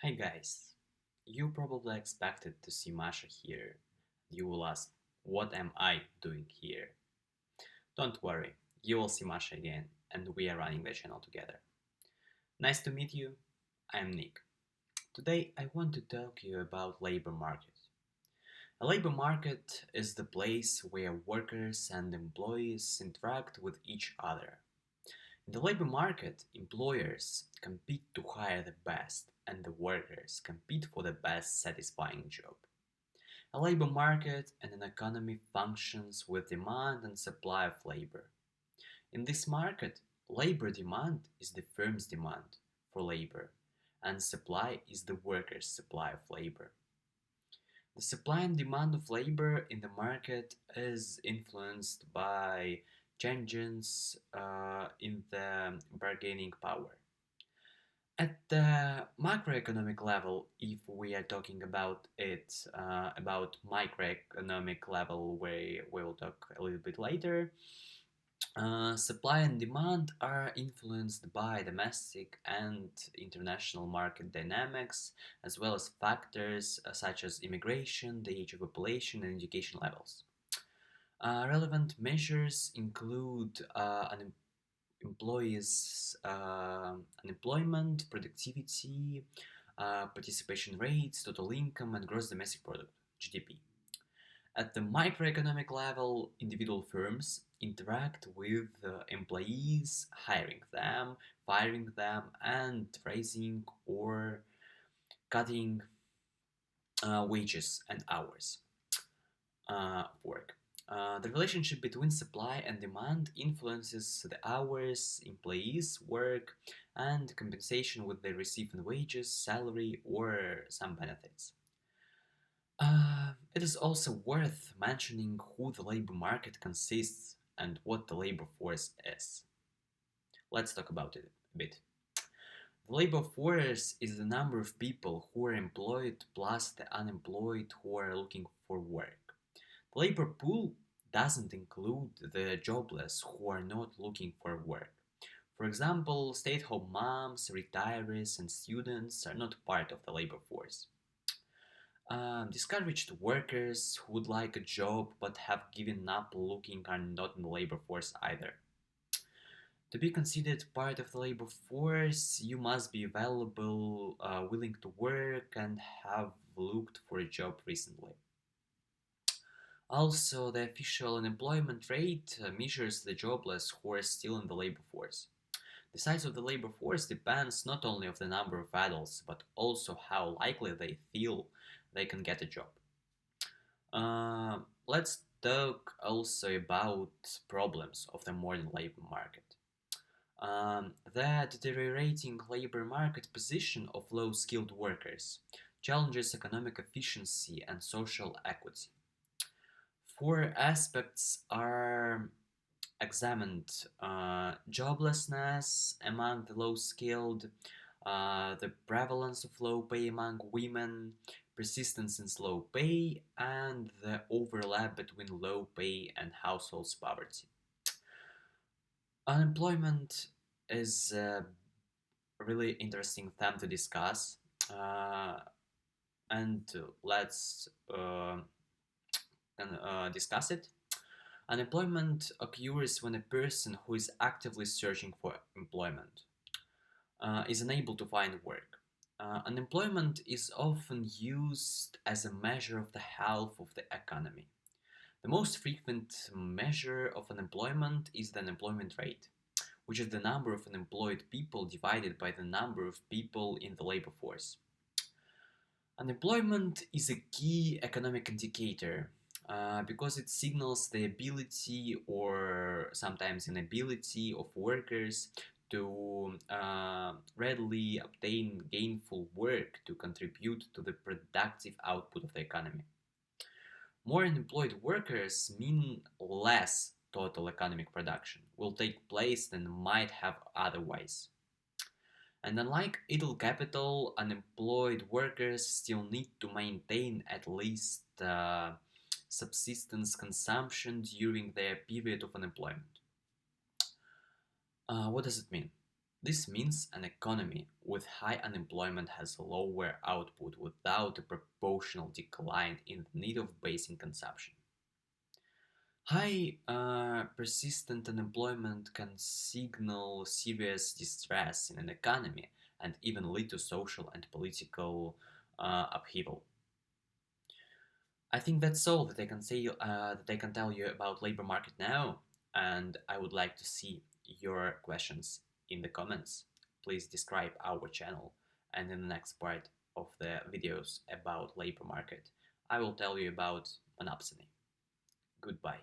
Hi guys, you probably expected to see Masha here. You will ask, what am I doing here? Don't worry, you will see Masha again, and we are running the channel together. Nice to meet you, I'm Nick. Today I want to talk to you about labor market. A labor market is the place where workers and employees interact with each other. In the labor market, employers compete to hire the best, and the workers compete for the best satisfying job. A labor market and an economy functions with demand and supply of labor. In this market, labor demand is the firm's demand for labor, and supply is the worker's supply of labor. The supply and demand of labor in the market is influenced by changes in the bargaining power. At the macroeconomic level, if we are talking about it, about microeconomic level, we will talk a little bit later. Supply and demand are influenced by domestic and international market dynamics, as well as factors such as immigration, the age of population, and education levels. Relevant measures include employees' unemployment, productivity, participation rates, total income, and gross domestic product (GDP). At the microeconomic level, individual firms interact with employees, hiring them, firing them, and raising or cutting wages and hours of work. The relationship between supply and demand influences the hours employees work and compensation what they receive in wages, salary, or some benefits. It is also worth mentioning who the labor market consists and what the labor force is. Let's talk about it a bit. The labor force is the number of people who are employed plus the unemployed who are looking for work. The labor pool doesn't include the jobless who are not looking for work. For example, stay-at-home moms, retirees, and students are not part of the labor force. Discouraged workers who would like a job but have given up looking are not in the labor force either. To be considered part of the labor force, you must be available, willing to work, and have looked for a job recently. Also, the official unemployment rate measures the jobless who are still in the labor force. The size of the labor force depends not only on the number of adults, but also how likely they feel they can get a job. Let's talk also about problems of the modern labor market. The deteriorating labor market position of low-skilled workers challenges economic efficiency and social equity. Four aspects are examined: joblessness among the low-skilled, the prevalence of low pay among women, persistence in slow pay, and the overlap between low pay and households' poverty. Unemployment is a really interesting theme to discuss, uh, and let's discuss it. Unemployment occurs when a person who is actively searching for employment is unable to find work. Unemployment is often used as a measure of the health of the economy. The most frequent measure of unemployment is the unemployment rate, which is the number of unemployed people divided by the number of people in the labor force. Unemployment is a key economic indicator because it signals the ability or sometimes inability of workers to readily obtain gainful work to contribute to the productive output of the economy. More unemployed workers mean less total economic production will take place than might have otherwise. And unlike idle capital, unemployed workers still need to maintain at least subsistence consumption during their period of unemployment. What does it mean? This means an economy with high unemployment has lower output without a proportional decline in the need of basic consumption. High persistent unemployment can signal serious distress in an economy and even lead to social and political upheaval. I think that's all that I can say that I can tell you about labor market now, and I would like to see your questions in the comments. Please describe our channel, and in the next part of the videos about labor market, I will tell you about monopsony. Goodbye.